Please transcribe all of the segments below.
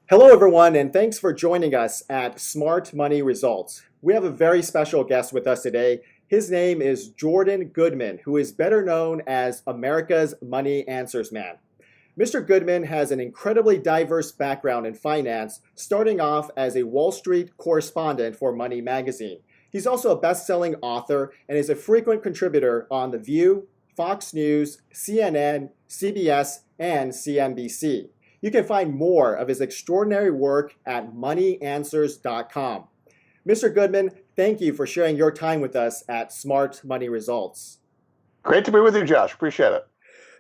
Hello, everyone, and thanks for joining us at Smart Money Results. We have a very special guest with us today. His name is Jordan Goodman, who is better known as America's Money Answers Man. Mr. Goodman has an incredibly diverse background in finance, starting off as a Wall Street correspondent for Money Magazine. He's also a best-selling author and is a frequent contributor on The View, Fox News, CNN, CBS, and CNBC. You can find more of his extraordinary work at moneyanswers.com. Mr. Goodman, thank you for sharing your time with us at Smart Money Results. Great to be with you, Josh. Appreciate it.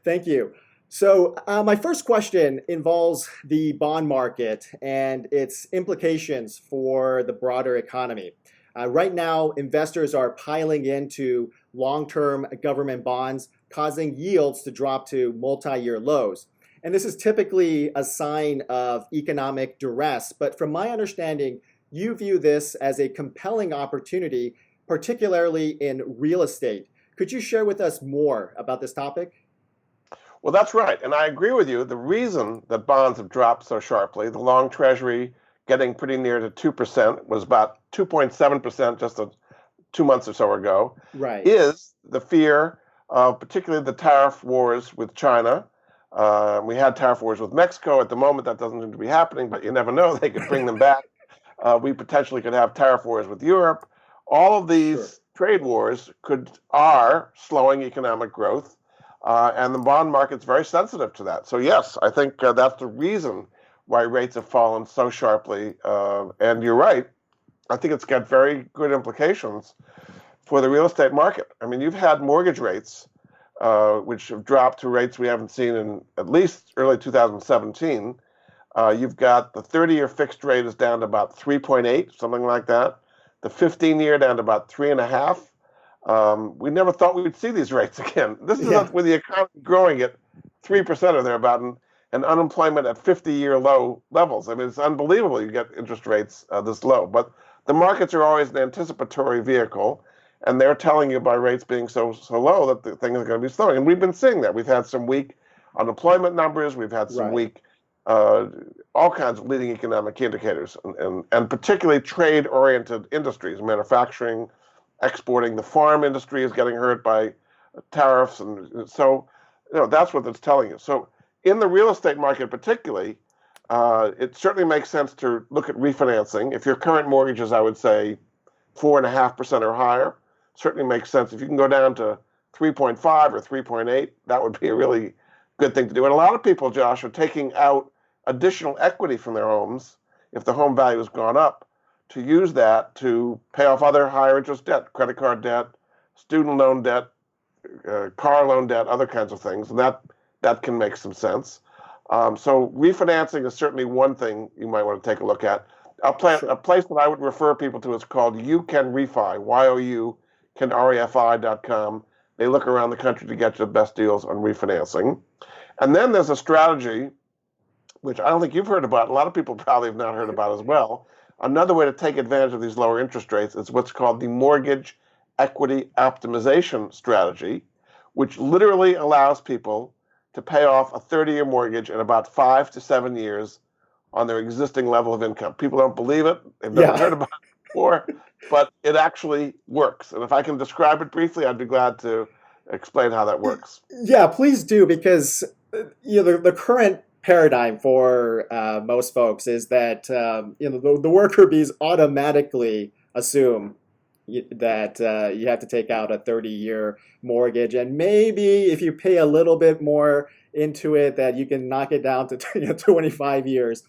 Thank you. So my first question involves the bond market and its implications for the broader economy. Right now, investors are piling into long-term government bonds, causing yields to drop to multi-year lows. And this is typically a sign of economic duress. But from my understanding, you view this as a compelling opportunity, particularly in real estate. Could you share with us more about this topic? Well, that's right. And I agree with you. The reason that bonds have dropped so sharply, the long treasury getting pretty near to 2%, was about 2.7% just 2 months or so ago, Right. is the fear of particularly the tariff wars with China. We had tariff wars with Mexico. At the moment, that doesn't seem to be happening, but you never know. They could bring them back. We potentially could have tariff wars with Europe. All of these trade wars are slowing economic growth, and the bond market's very sensitive to that. So yes, I think that's the reason why rates have fallen so sharply. And you're right. I think it's got very good implications for the real estate market. I mean, you've had mortgage rates which have dropped to rates we haven't seen in at least early 2017. You've got the 30-year fixed rate is down to about 3.8, something like that. The 15-year down to about 3.5. We never thought we would see these rates again. This is with the economy growing at 3% or thereabout, and unemployment at 50-year low levels. I mean, it's unbelievable you get interest rates this low. But the markets are always an anticipatory vehicle, and they're telling you by rates being so low that the thing is going to be slowing. And we've been seeing that. We've had some weak unemployment numbers. We've had some weak, all kinds of leading economic indicators, and particularly trade-oriented industries, manufacturing, exporting. The farm industry is getting hurt by tariffs. And so, that's what it's telling you. So in the real estate market particularly, it certainly makes sense to look at refinancing. If your current mortgage is, I would say, 4.5% or higher, certainly makes sense. If you can go down to 3.5 or 3.8, that would be a really good thing to do. And a lot of people, Josh, are taking out additional equity from their homes if the home value has gone up, to use that to pay off other higher interest debt, credit card debt, student loan debt, car loan debt, other kinds of things. And that can make some sense. So refinancing is certainly one thing you might want to take a look at. A place that I would refer people to is called You Can Refi, YOU-CAN-REFI.com. They look around the country to get you the best deals on refinancing. And then there's a strategy, which I don't think you've heard about. A lot of people probably have not heard about as well. Another way to take advantage of these lower interest rates is what's called the mortgage equity optimization strategy, which literally allows people to pay off a 30-year mortgage in about 5 to 7 years on their existing level of income. People don't believe it. They've never heard about it before, but it actually works. And if I can describe it briefly, I'd be glad to explain how that works. Yeah, please do, because the current paradigm for most folks is that the worker bees automatically assume that you have to take out a 30-year mortgage, and maybe if you pay a little bit more into it, that you can knock it down to 25 years.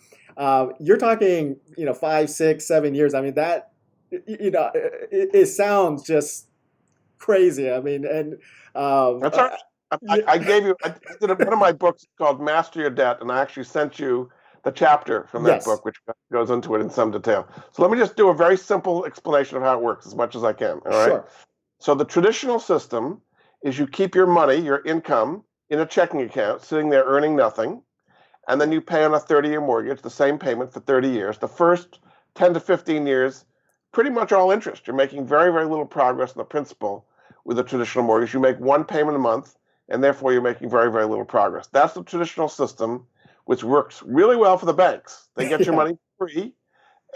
You're talking 5, 6, 7 years. I mean, that it sounds just crazy. I mean, and that's right. I did one of my books called Master Your Debt, and I actually sent you the chapter from that book, which goes into it in some detail. So let me just do a very simple explanation of how it works as much as I can. All right. Sure. So the traditional system is you keep your money, your income, in a checking account, sitting there earning nothing, and then you pay on a 30-year mortgage, the same payment for 30 years. The first 10 to 15 years, pretty much all interest. You're making very, very little progress in the principal with a traditional mortgage. You make one payment a month, and therefore you're making very, very little progress. That's the traditional system, which works really well for the banks. They get your Yeah. money free,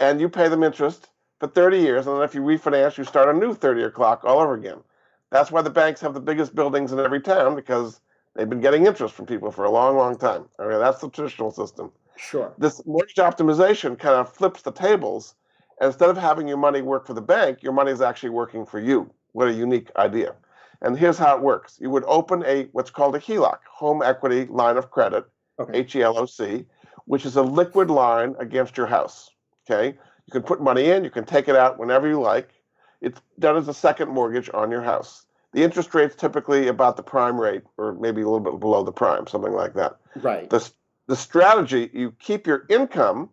and you pay them interest for 30 years. And then if you refinance, you start a new 30-year clock all over again. That's why the banks have the biggest buildings in every town, because they've been getting interest from people for a long, long time. Okay, that's the traditional system. Sure. This mortgage optimization kind of flips the tables. And instead of having your money work for the bank, your money is actually working for you. What a unique idea. And here's how it works. You would open what's called a HELOC, home equity line of credit, Okay. HELOC, which is a liquid line against your house. Okay? You can put money in, you can take it out whenever you like. It's done as a second mortgage on your house. The interest rate's typically about the prime rate, or maybe a little bit below the prime, something like that. Right. The strategy, you keep your income,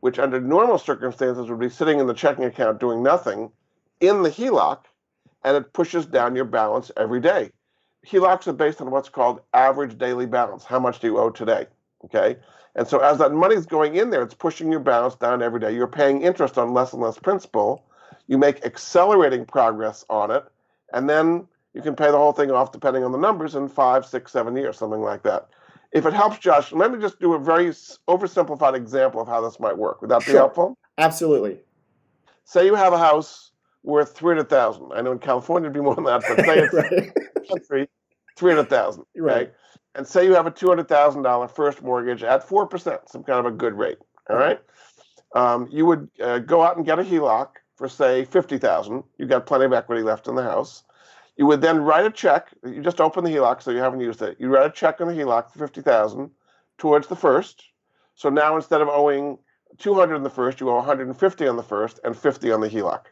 which under normal circumstances would be sitting in the checking account doing nothing, in the HELOC, and it pushes down your balance every day. HELOCs are based on what's called average daily balance. How much do you owe today? Okay? And so as that money's going in there, it's pushing your balance down every day. You're paying interest on less and less principal. You make accelerating progress on it, and then you can pay the whole thing off, depending on the numbers, in 5, 6, 7 years, something like that. If it helps, Josh, let me just do a very oversimplified example of how this might work. Would that be Sure. helpful? Absolutely. Say you have a house worth 300,000. I know in California it'd be more than that, but say it's Right. country, 300,000. Okay? Right. And say you have a $200,000 first mortgage at 4%, some kind of a good rate. All right. You would go out and get a HELOC for, say, 50,000. You got plenty of equity left in the house. You would then write a check. You just open the HELOC, so you haven't used it. You write a check on the HELOC for 50,000 towards the first. So now instead of owing 200 in the first, you owe 150 on the first and 50 on the HELOC.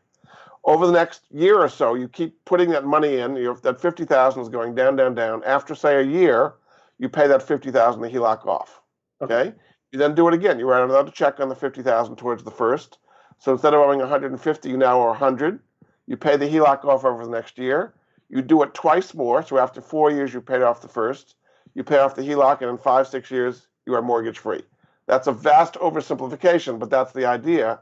Over the next year or so, you keep putting that money in. That 50,000 is going down, down, down. After, say, a year, you pay that 50,000 the HELOC off. Okay? You then do it again. You write another check on the 50,000 towards the first. So instead of owing 150, you now owe 100. You pay the HELOC off over the next year. You do it twice more. So after 4 years, you paid off the first. You pay off the HELOC, and in 5, 6 years, you are mortgage free. That's a vast oversimplification, but that's the idea.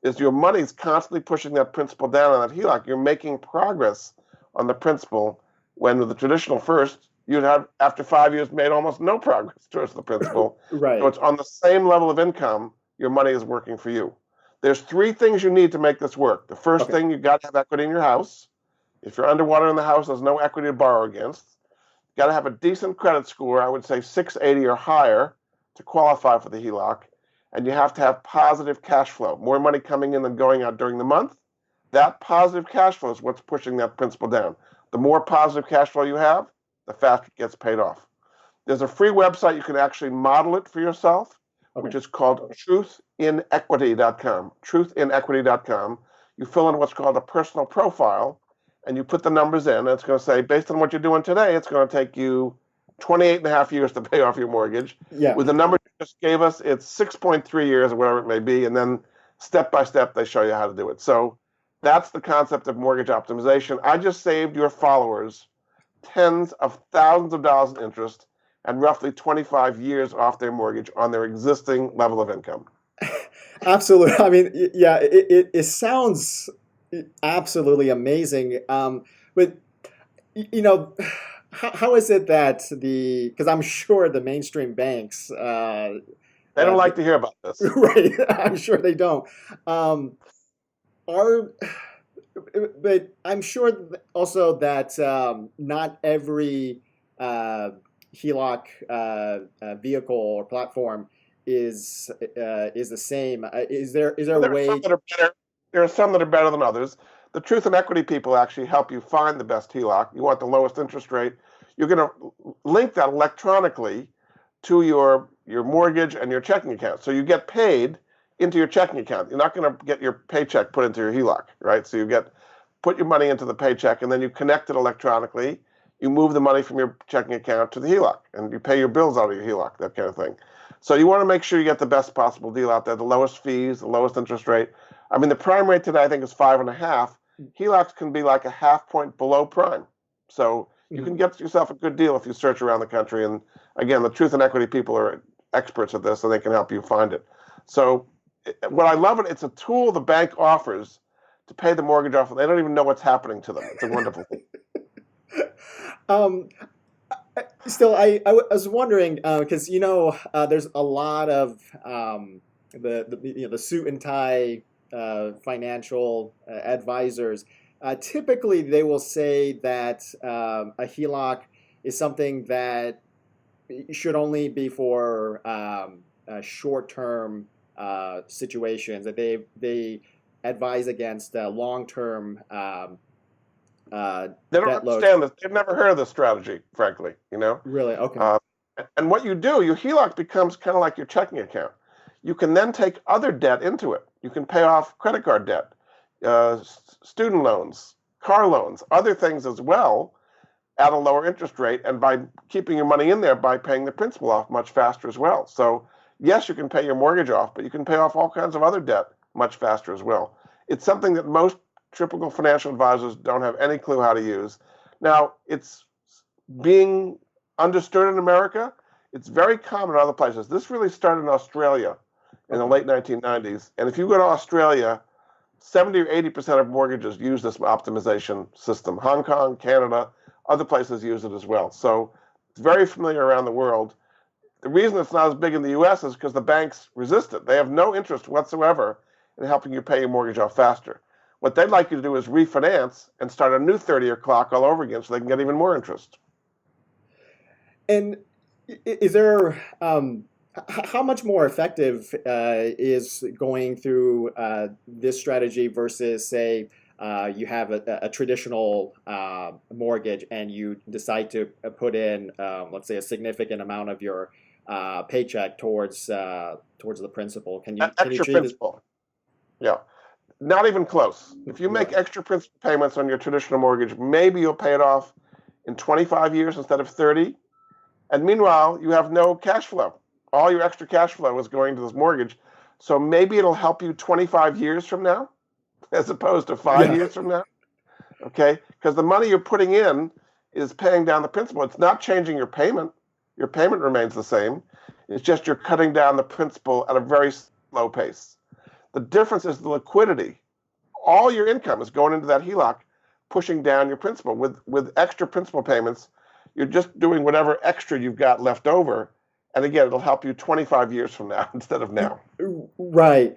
Is your money's constantly pushing that principal down on that HELOC. You're making progress on the principal, when with the traditional first, you'd have, after 5 years, made almost no progress towards the principal. Right. So it's on the same level of income, your money is working for you. There's 3 things you need to make this work. The first thing, you've got to have equity in your house. If you're underwater in the house, there's no equity to borrow against. You've got to have a decent credit score, I would say 680 or higher, to qualify for the HELOC. And you have to have positive cash flow, more money coming in than going out during the month. That positive cash flow is what's pushing that principal down. The more positive cash flow you have, the faster it gets paid off. There's a free website you can actually model it for yourself, which is called truthinequity.com. Truthinequity.com. You fill in what's called a personal profile, and you put the numbers in, and it's going to say, based on what you're doing today, it's going to take you 28 and a half years to pay off your mortgage. Yeah. With the number you just gave us, it's 6.3 years or whatever it may be, and then step by step they show you how to do it. So that's the concept of mortgage optimization. I just saved your followers tens of thousands of dollars in interest and roughly 25 years off their mortgage on their existing level of income. Absolutely. I mean, yeah, it sounds absolutely amazing. But you know, how is it that because I'm sure the mainstream banks, They don't like to hear about this. right? I'm sure they don't. But I'm sure also that not every HELOC vehicle or platform is the same. Is there a way? There are some that are better than others. The Truth and Equity people actually help you find the best HELOC. You want the lowest interest rate. You're going to link that electronically to your mortgage and your checking account. So you get paid into your checking account. You're not going to get your paycheck put into your HELOC, right? So you put your money into the paycheck, and then you connect it electronically. You move the money from your checking account to the HELOC, and you pay your bills out of your HELOC, that kind of thing. So you want to make sure you get the best possible deal out there, the lowest fees, the lowest interest rate. I mean, the prime rate today, I think, is 5.5. HELOCs can be like a half point below prime. So you can get yourself a good deal if you search around the country. And again, the Truth and Equity people are experts at this, and they can help you find it. So what I love it's a tool the bank offers to pay the mortgage off. They don't even know what's happening to them. It's a wonderful thing. Was wondering because there's a lot of the suit and tie financial advisors. Typically, they will say that a HELOC is something that should only be for short-term situations. That they advise against long-term They don't debt loads. understand this. They've never heard of this strategy, frankly, Really? Okay. Uh, and what you do, your HELOC becomes kind of like your checking account. You can then take other debt into it. You can pay off credit card debt, student loans, car loans, other things as well at a lower interest rate, and by keeping your money in there, by paying the principal off much faster as well. So yes, you can pay your mortgage off, but you can pay off all kinds of other debt much faster as well. It's something that most typical financial advisors don't have any clue how to use. Now, it's being understood in America. It's very common in other places. This really started in Australia in the late 1990s. And if you go to Australia, 70 or 80% of mortgages use this optimization system. Hong Kong, Canada, other places use it as well. So it's very familiar around the world. The reason it's not as big in the US is because the banks resist it. They have no interest whatsoever in helping you pay your mortgage off faster. What they'd like you to do is refinance and start a new 30-year clock all over again so they can get even more interest. And is there how much more effective is going through this strategy versus, say, you have a traditional mortgage and you decide to put in, let's say, a significant amount of your paycheck towards the principal? Can you Extra achieve it? principal. Yeah. Not even close. If you make Really? extra principal payments on your traditional mortgage, maybe you'll pay it off in 25 years instead of 30. And meanwhile, you have no cash flow. All your extra cash flow is going to this mortgage. So maybe it'll help you 25 years from now as opposed to 5 Yeah. years from now. Okay? Because the money you're putting in is paying down the principal. It's not changing your payment. Your payment remains the same. It's just you're cutting down the principal at a very slow pace. The difference is the liquidity. All your income is going into that HELOC, pushing down your principal. With extra principal payments, you're just doing whatever extra you've got left over. And again, it'll help you 25 years from now instead of now. Right.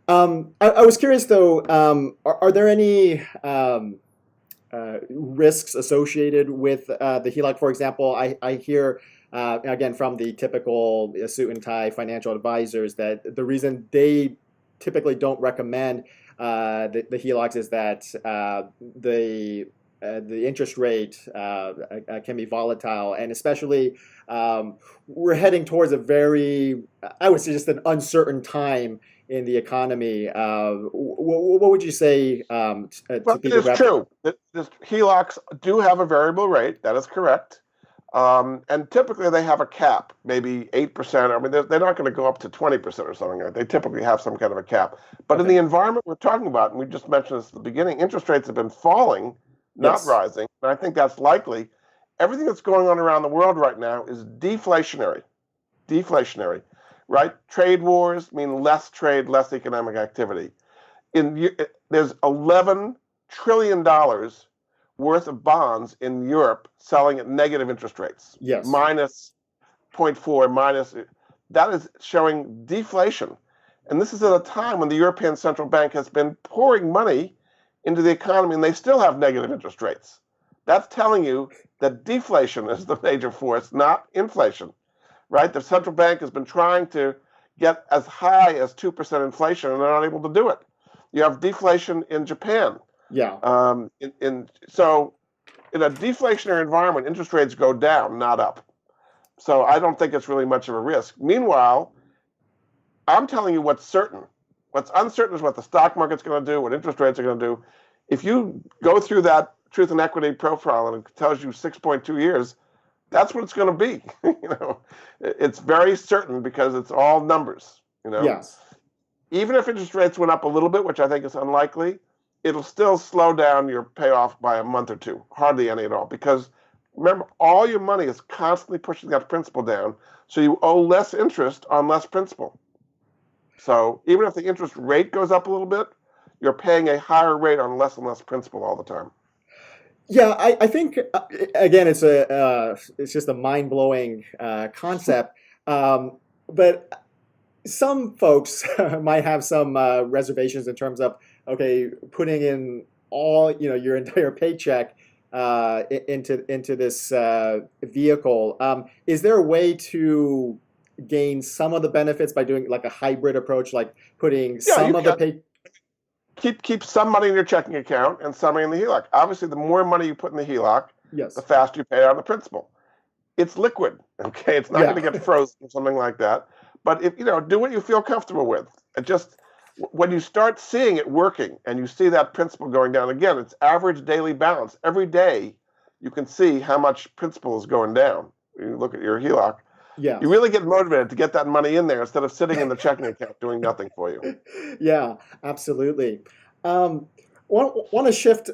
I was curious though, are there any risks associated with the HELOC? For example, I hear again from the typical suit and tie financial advisors that the reason they typically don't recommend the HELOCs is that the interest rate can be volatile, and especially we're heading towards a very, I would say, just an uncertain time in the economy. What would you say to Well, it people is who have to? true that HELOCs do have a variable rate. That is correct. And typically they have a cap, maybe 8%. I mean, they're not going to go up to 20% or something. They typically have some kind of a cap. But in Okay. the environment we're talking about, and we just mentioned this at the beginning, interest rates have been falling, not Yes. rising. And I think that's likely. Everything that's going on around the world right now is deflationary. Deflationary, right? Trade wars mean less trade, less economic activity. There's $11 trillion worth of bonds in Europe selling at negative interest rates, Yes. minus zero point 0.4, minus. That is showing deflation. And this is at a time when the European Central Bank has been pouring money into the economy and they still have negative interest rates. That's telling you that deflation is the major force, not inflation, right? The central bank has been trying to get as high as 2% inflation and they're not able to do it. You have deflation in Japan. Yeah. So in a deflationary environment, interest rates go down, not up. So I don't think it's really much of a risk. Meanwhile, I'm telling you what's certain. What's uncertain is what the stock market's going to do, what interest rates are going to do. If you go through that truth and equity profile and it tells you 6.2 years, that's what it's going to be. It's very certain because it's all numbers. Yes. Even if interest rates went up a little bit, which I think is unlikely, it'll still slow down your payoff by a month or two, hardly any at all. Because remember, all your money is constantly pushing that principal down, so you owe less interest on less principal. So even if the interest rate goes up a little bit, you're paying a higher rate on less and less principal all the time. Yeah, I think again, it's just a mind blowing concept. But some folks might have some reservations in terms of okay, putting in all your entire paycheck into this vehicle. Is there a way to gain some of the benefits by doing like a hybrid approach, like putting Yeah, you some of the can pay? keep some money in your checking account and some money in the HELOC. Obviously, the more money you put in the HELOC, the Yes. faster you pay out the principal. It's liquid, okay? It's not going Yeah. to get frozen or something like that. But if do what you feel comfortable with. It just when you start seeing it working and you see that principal going down again, it's average daily balance. Every day, you can see how much principal is going down. You look at your HELOC. You Yes. really get motivated to get that money in there instead of sitting in the checking account doing nothing for you. Yeah, absolutely. Um, want to shift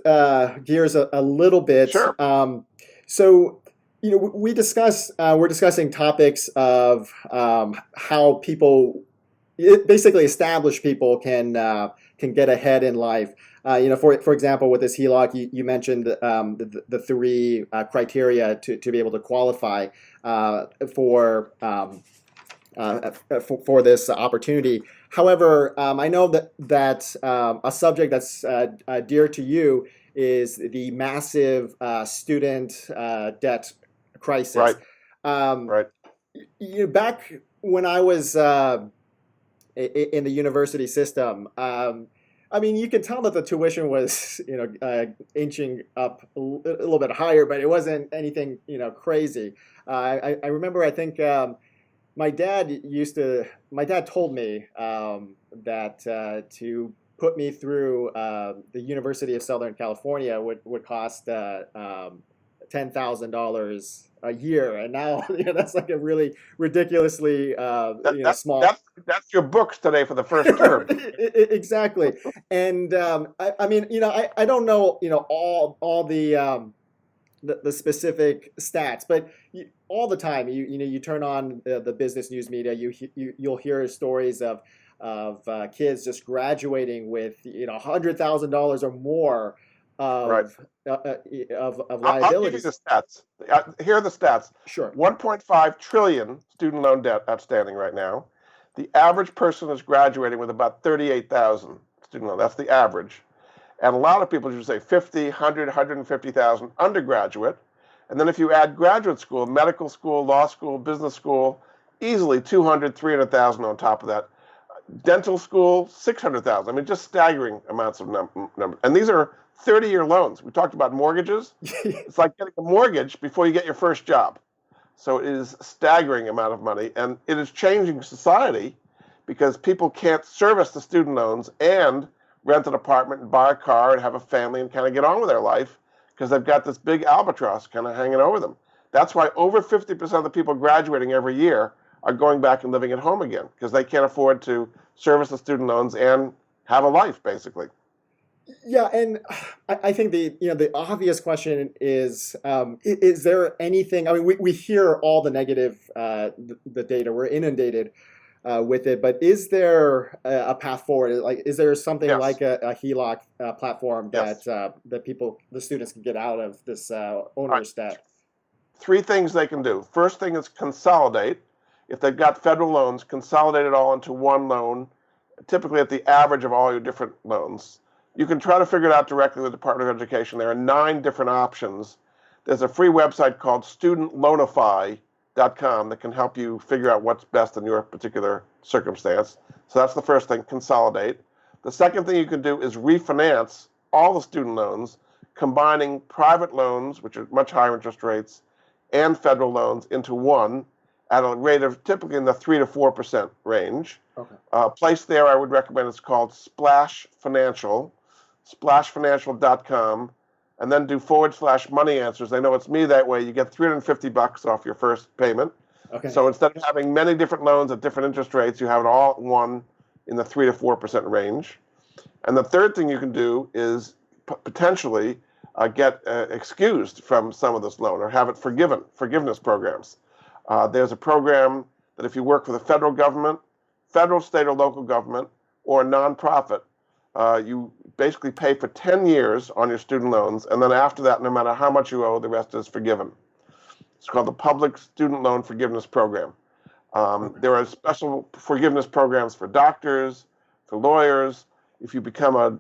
gears a little bit. Sure. So, we're discussing topics of how people, basically established people can get ahead in life. For example, with this HELOC, you mentioned the three criteria to be able to qualify for. For this opportunity. However, I know that a subject that's dear to you is the massive student debt crisis. Right. Um, Right. Back when I was in the university system, I mean, you could tell that the tuition was, inching up a little bit higher, but it wasn't anything, crazy. I remember, I think. My dad told me that to put me through the University of Southern California would cost $10,000 a year, and now that's like a really ridiculously That, that, small. that's that's your books today for the first term. Exactly, and I mean, I don't know, all the specific stats, but all the time you turn on the business news media, you'll hear stories of kids just graduating with $100,000 or more Right. of I'll give you the liabilities. stats. Here are the stats. Sure. 1.5 trillion student loan debt outstanding right now. The average person is graduating with about 38,000 student loan. That's the average. And a lot of people should say 50, 100, 150,000 undergraduate. And then if you add graduate school, medical school, law school, business school, easily 200, 300,000 on top of that. Dental school, 600,000. I mean, just staggering amounts of number. And these are 30-year loans. We talked about mortgages. It's like getting a mortgage before you get your first job. So it is a staggering amount of money, and it is changing society because people can't service the student loans and rent an apartment and buy a car and have a family and kind of get on with their life because they've got this big albatross kind of hanging over them. That's why over 50% of the people graduating every year are going back and living at home again because they can't afford to service the student loans and have a life, basically. Yeah, and I think the obvious question is there anything? I mean, we hear all the negative the data. We're inundated with it, but is there a path forward? Like, is there something Yes, like a HELOC platform yes. that the students can get out of this All right. onerous debt? Three things they can do. First thing is consolidate. If they've got federal loans, consolidate it all into one loan, typically at the average of all your different loans. You can try to figure it out directly with the Department of Education. There are 9 different options. There's a free website called studentloanify.com that can help you figure out what's best in your particular circumstance. So that's the first thing, consolidate. The second thing you can do is refinance all the student loans, combining private loans, which are much higher interest rates, and federal loans into one at a rate of typically in the 3 to 4% range. Okay. Place there I would recommend is called Splash Financial, splashfinancial.com, and then do / money answers. They know it's me that way. You get $350 off your first payment. Okay. So instead of having many different loans at different interest rates, you have it all at one in the 3 to 4% range. And the third thing you can do is potentially get excused from some of this loan or have it forgiven, forgiveness programs. There's a program that if you work for the federal government, federal, state, or local government, or a nonprofit, you basically pay for 10 years on your student loans, and then after that, no matter how much you owe, the rest is forgiven. It's called the Public Student Loan Forgiveness Program. There are special forgiveness programs for doctors, for lawyers. If you become a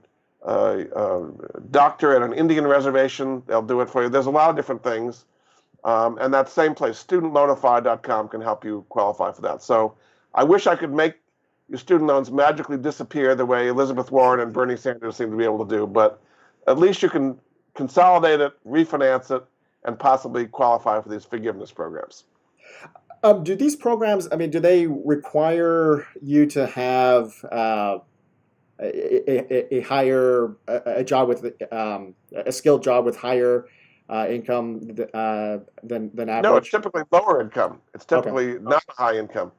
doctor at an Indian reservation, they'll do it for you. There's a lot of different things. And that same place, studentloanify.com, can help you qualify for that. So I wish I could make your student loans magically disappear the way Elizabeth Warren and Bernie Sanders seem to be able to do, but at least you can consolidate it, refinance it, and possibly qualify for these forgiveness programs. Do these programs, I mean, do they require you to have a higher a job with a skilled job with higher income than average? No, it's typically lower income. It's typically not high income.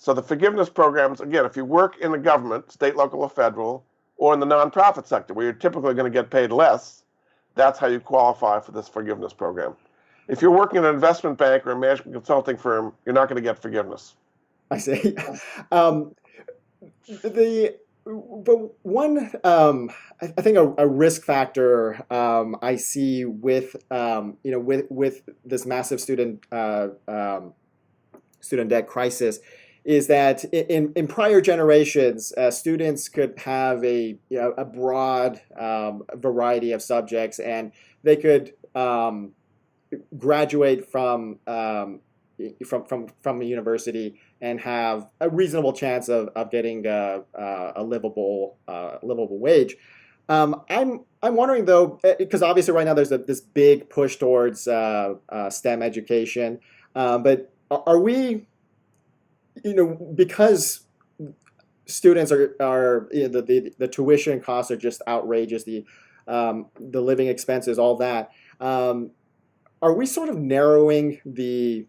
So the forgiveness programs, again, if you work in the government, state, local, or federal, or in the nonprofit sector, where you're typically going to get paid less, that's how you qualify for this forgiveness program. If you're working in an investment bank or a management consulting firm, you're not going to get forgiveness. I see. But one, I think a risk factor I see with with this massive student debt crisis is that in prior generations, students could have a broad variety of subjects, and they could graduate from a university and have a reasonable chance of getting a livable wage. I'm wondering though, because obviously right now there's this big push towards STEM education, but are we, because students are the tuition costs are just outrageous, the living expenses, all that. Are we sort of narrowing the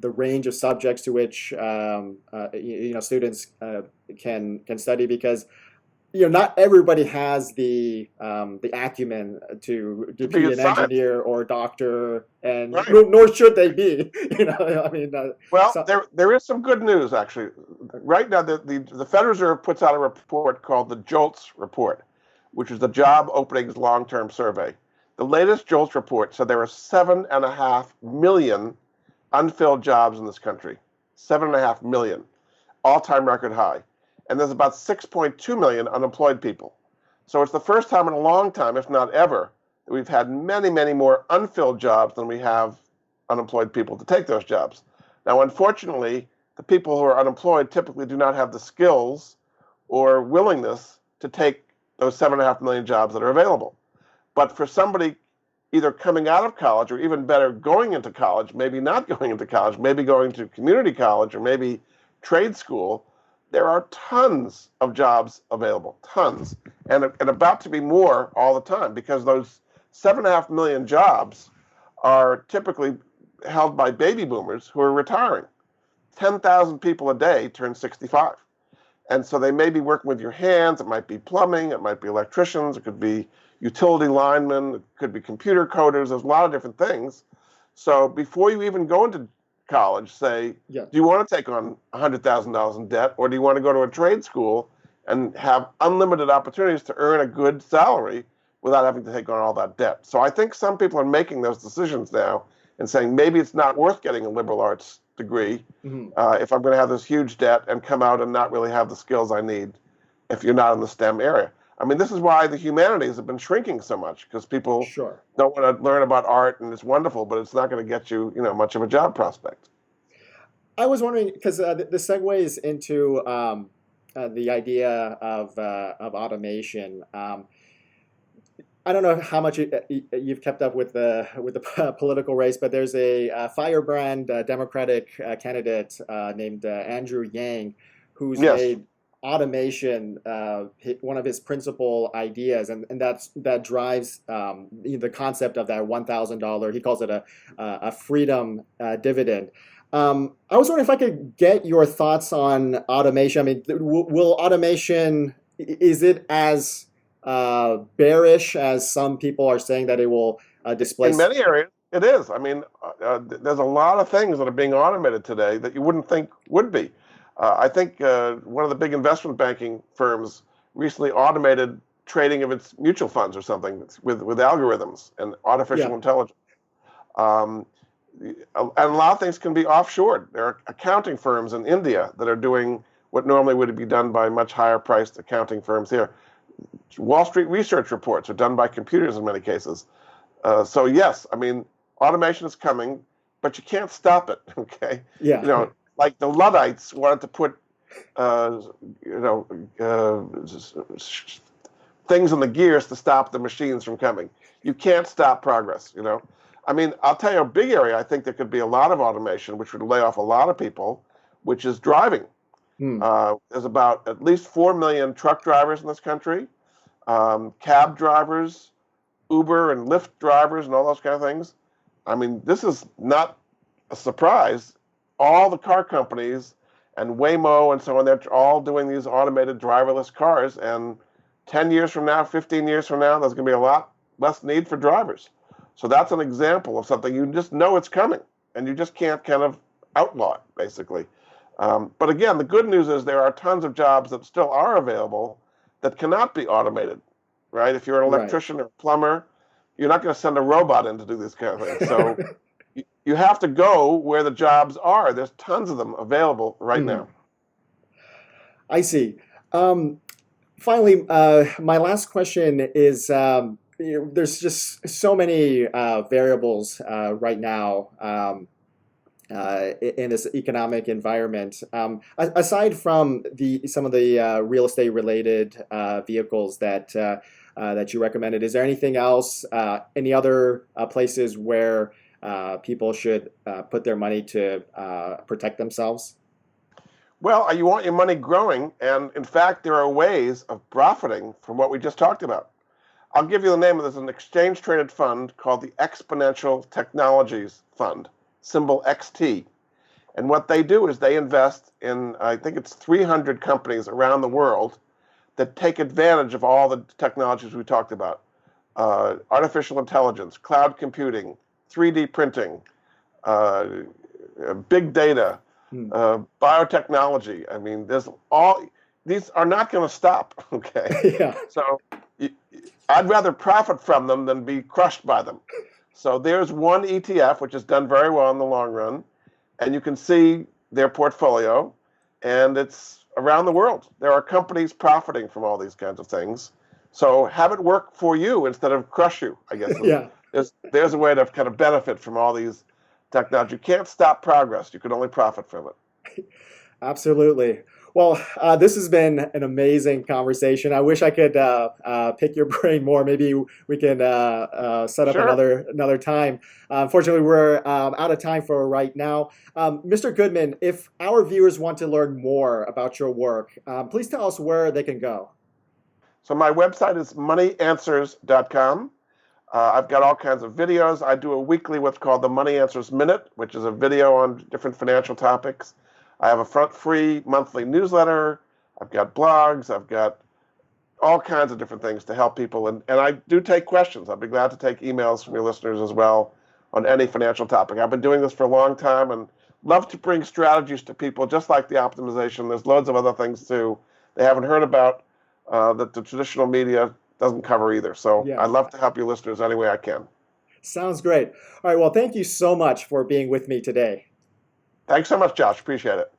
range of subjects to which students can study, because not everybody has the acumen to be an engineer or a doctor, and right. nor should they be. There is some good news actually. Right now, the Federal Reserve puts out a report called the JOLTS report, which is the Job Openings Long-Term Survey. The latest JOLTS report said there are 7.5 million unfilled jobs in this country. 7.5 million, all-time record high. And there's about 6.2 million unemployed people. So it's the first time in a long time, if not ever, that we've had many, many more unfilled jobs than we have unemployed people to take those jobs. Now, unfortunately, the people who are unemployed typically do not have the skills or willingness to take those 7.5 million jobs that are available. But for somebody either coming out of college, or even better, going into college, maybe not going into college, maybe going to community college, or maybe trade school, there are tons of jobs available, tons, and about to be more all the time, because those 7.5 million jobs are typically held by baby boomers who are retiring. 10,000 people a day turn 65. And so they may be working with your hands. It might be plumbing. It might be electricians. It could be utility linemen. It could be computer coders. There's a lot of different things. So before you even go into college, say, do you want to take on $100,000 in debt, or do you want to go to a trade school and have unlimited opportunities to earn a good salary without having to take on all that debt? So I think some people are making those decisions now and saying maybe it's not worth getting a liberal arts degree if I'm going to have this huge debt and come out and not really have the skills I need if you're not in the STEM area. I mean, this is why the humanities have been shrinking so much, because people don't want to learn about art, and it's wonderful, but it's not going to get you, much of a job prospect. I was wondering, because the segues into the idea of automation. I don't know how much you've kept up with the political race, but there's a firebrand Democratic candidate named Andrew Yang, who's made automation one of his principal ideas, and that drives the concept of that $1,000. He calls it a freedom dividend. I was wondering if I could get your thoughts on automation. I mean, will automation, is it as bearish as some people are saying that it will displace? In many areas, it is. I mean, there's a lot of things that are being automated today that you wouldn't think would be. I think one of the big investment banking firms recently automated trading of its mutual funds or something with algorithms and artificial Yeah. intelligence. Um, and a lot of things can be offshored. There are accounting firms in India that are doing what normally would be done by much higher priced accounting firms here. Wall Street research reports are done by computers in many cases. So yes, I mean, automation is coming, but you can't stop it. Okay, Yeah. you know, like the Luddites wanted to put, uh, you know, things in the gears to stop the machines from coming. You can't stop progress. You know, I mean, I'll tell you a big area I think there could be a lot of automation, which would lay off a lot of people, which is driving. Hmm. There's about at least 4 million truck drivers in this country, cab drivers, Uber and Lyft drivers, and all those kind of things. I mean, this is not a surprise. All the car companies and Waymo and so on, they're all doing these automated driverless cars. And 10 years from now, 15 years from now, there's going to be a lot less need for drivers. So that's an example of something you just know it's coming, and you just can't kind of outlaw it, basically. But again, the good news is there are tons of jobs that still are available that cannot be automated, right? If you're an Right. electrician or a plumber, you're not going to send a robot in to do this kind of thing. So you have to go where the jobs are. There's tons of them available right Hmm. now. I see. Um, Finally, my last question is, there's just so many variables right now in this economic environment. Aside from some of the real estate related vehicles that you recommended, is there anything else, any other places where people should put their money to protect themselves? Well, you want your money growing, and in fact, there are ways of profiting from what we just talked about. I'll give you the name of this, an exchange traded fund called the Exponential Technologies Fund, symbol XT. And what they do is they invest in, I think it's 300 companies around the world that take advantage of all the technologies we talked about. Artificial intelligence, cloud computing, 3D printing, uh, big data, Hmm. biotechnology. I mean, these are not going to stop, okay? Yeah. So I'd rather profit from them than be crushed by them. So there's one ETF, which has done very well in the long run, and you can see their portfolio, and it's around the world. There are companies profiting from all these kinds of things. So have it work for you instead of crush you, I guess. Yeah. There's a way to kind of benefit from all these technology. You can't stop progress. You can only profit from it. Absolutely. Well, this has been an amazing conversation. I wish I could pick your brain more. Maybe we can set up Sure. another time. Unfortunately, we're out of time for right now. Mr. Goodman, if our viewers want to learn more about your work, please tell us where they can go. So my website is moneyanswers.com. I've got all kinds of videos. I do a weekly what's called the Money Answers Minute, which is a video on different financial topics. I have a free monthly newsletter. I've got blogs. I've got all kinds of different things to help people. And I do take questions. I'd be glad to take emails from your listeners as well on any financial topic. I've been doing this for a long time and love to bring strategies to people just like the optimization. There's loads of other things too they haven't heard about that the traditional media doesn't cover either. So Yeah, I'd love to help your listeners any way I can. sounds great. All right. Well, thank you so much for being with me today. Thanks so much, Josh. Appreciate it.